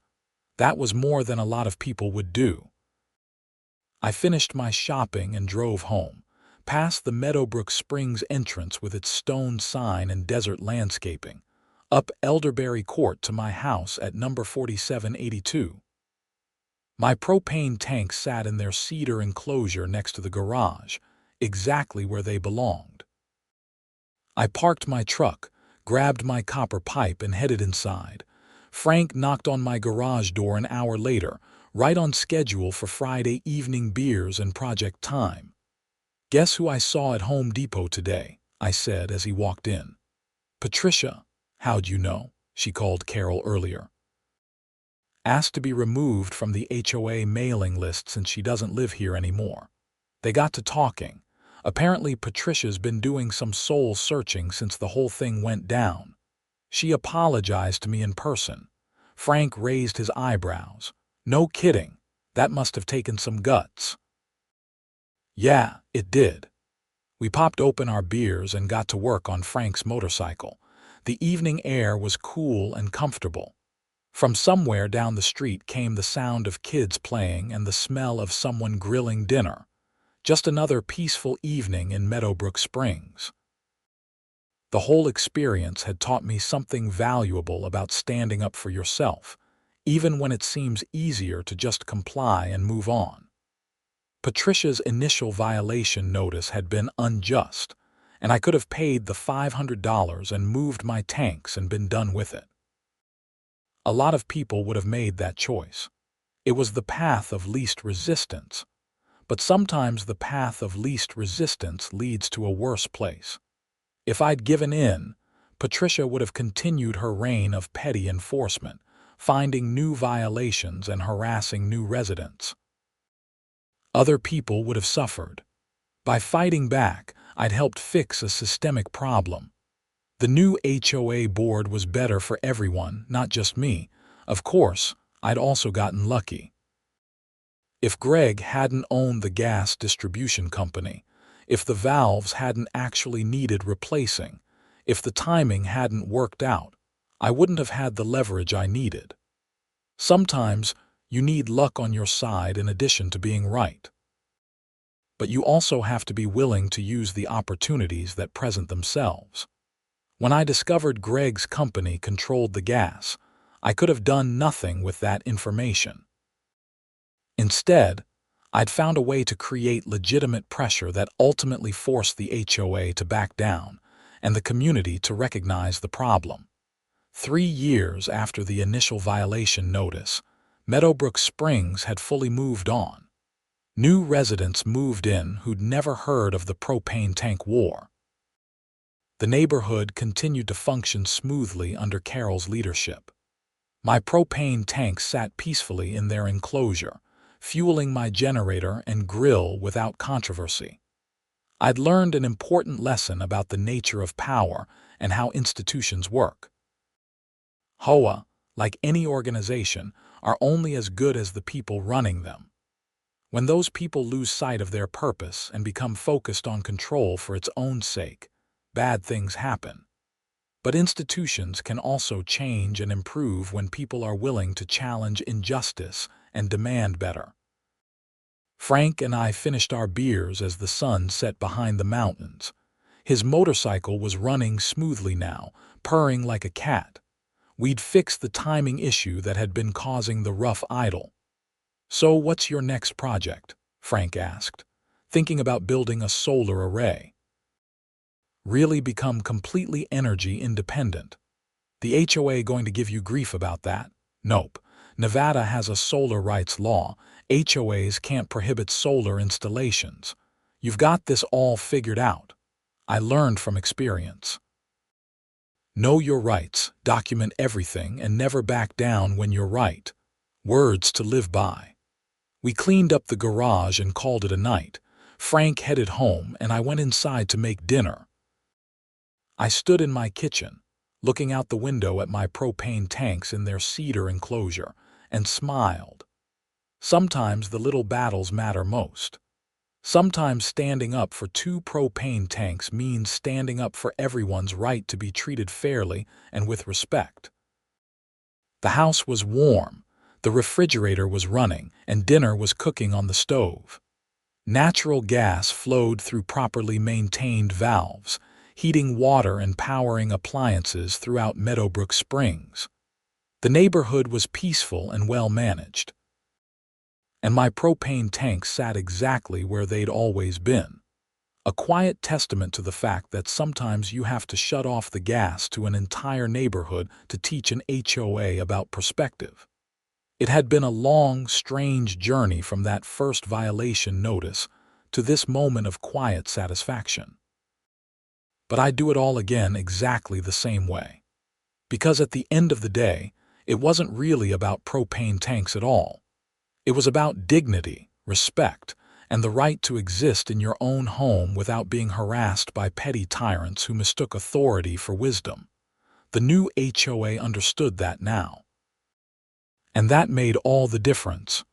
That was more than a lot of people would do. I finished my shopping and drove home, past the Meadowbrook Springs entrance with its stone sign and desert landscaping, up Elderberry Court to my house at number 4782. My propane tanks sat in their cedar enclosure next to the garage, exactly where they belonged. I parked my truck, grabbed my copper pipe, and headed inside. Frank knocked on my garage door an hour later, right on schedule for Friday evening beers and project time. "Guess who I saw at Home Depot today?" I said as he walked in. "Patricia." "How'd you know?" "She called Carol earlier. Asked to be removed from the HOA mailing list since she doesn't live here anymore." They got to talking. Apparently Patricia's been doing some soul searching since the whole thing went down. She apologized to me in person. Frank raised his eyebrows. "No kidding. That must have taken some guts." "Yeah, it did." We popped open our beers and got to work on Frank's motorcycle. The evening air was cool and comfortable. From somewhere down the street came the sound of kids playing and the smell of someone grilling dinner. Just another peaceful evening in Meadowbrook Springs. The whole experience had taught me something valuable about standing up for yourself, even when it seems easier to just comply and move on. Patricia's initial violation notice had been unjust, and I could have paid the $500 and moved my tanks and been done with it. A lot of people would have made that choice. It was the path of least resistance, but sometimes the path of least resistance leads to a worse place. If I'd given in, Patricia would have continued her reign of petty enforcement, finding new violations and harassing new residents. Other people would have suffered. By fighting back, I'd helped fix a systemic problem. The new HOA board was better for everyone, not just me. Of course, I'd also gotten lucky. If Greg hadn't owned the gas distribution company, if the valves hadn't actually needed replacing, if the timing hadn't worked out, I wouldn't have had the leverage I needed. Sometimes you need luck on your side in addition to being right. But you also have to be willing to use the opportunities that present themselves. When I discovered Greg's company controlled the gas, I could have done nothing with that information. Instead, I'd found a way to create legitimate pressure that ultimately forced the HOA to back down and the community to recognize the problem. 3 years after the initial violation notice, Meadowbrook Springs had fully moved on. New residents moved in who'd never heard of the propane tank war. The neighborhood continued to function smoothly under Carol's leadership. My propane tanks sat peacefully in their enclosure, fueling my generator and grill without controversy. I'd learned an important lesson about the nature of power and how institutions work. HOA, like any organization, are only as good as the people running them. When those people lose sight of their purpose and become focused on control for its own sake, bad things happen. But institutions can also change and improve when people are willing to challenge injustice and demand better. Frank and I finished our beers as the sun set behind the mountains. His motorcycle was running smoothly now, purring like a cat. We'd fixed the timing issue that had been causing the rough idle. "So what's your next project?" Frank asked, thinking about building a solar array. "Really become completely energy independent." "The HOA going to give you grief about that?" "Nope. Nevada has a solar rights law. HOAs can't prohibit solar installations. You've got this all figured out." I learned from experience. Know your rights, document everything, and never back down when you're right. Words to live by. We cleaned up the garage and called it a night. Frank headed home, and I went inside to make dinner. I stood in my kitchen, looking out the window at my propane tanks in their cedar enclosure, and smiled. Sometimes the little battles matter most. Sometimes standing up for 2 propane tanks means standing up for everyone's right to be treated fairly and with respect. The house was warm, the refrigerator was running, and dinner was cooking on the stove. Natural gas flowed through properly maintained valves, heating water and powering appliances throughout Meadowbrook Springs. The neighborhood was peaceful and well managed. And my propane tanks sat exactly where they'd always been. A quiet testament to the fact that sometimes you have to shut off the gas to an entire neighborhood to teach an HOA about perspective. It had been a long, strange journey from that first violation notice to this moment of quiet satisfaction. But I'd do it all again exactly the same way. Because at the end of the day, it wasn't really about propane tanks at all. It was about dignity, respect, and the right to exist in your own home without being harassed by petty tyrants who mistook authority for wisdom. The new HOA understood that now. And that made all the difference.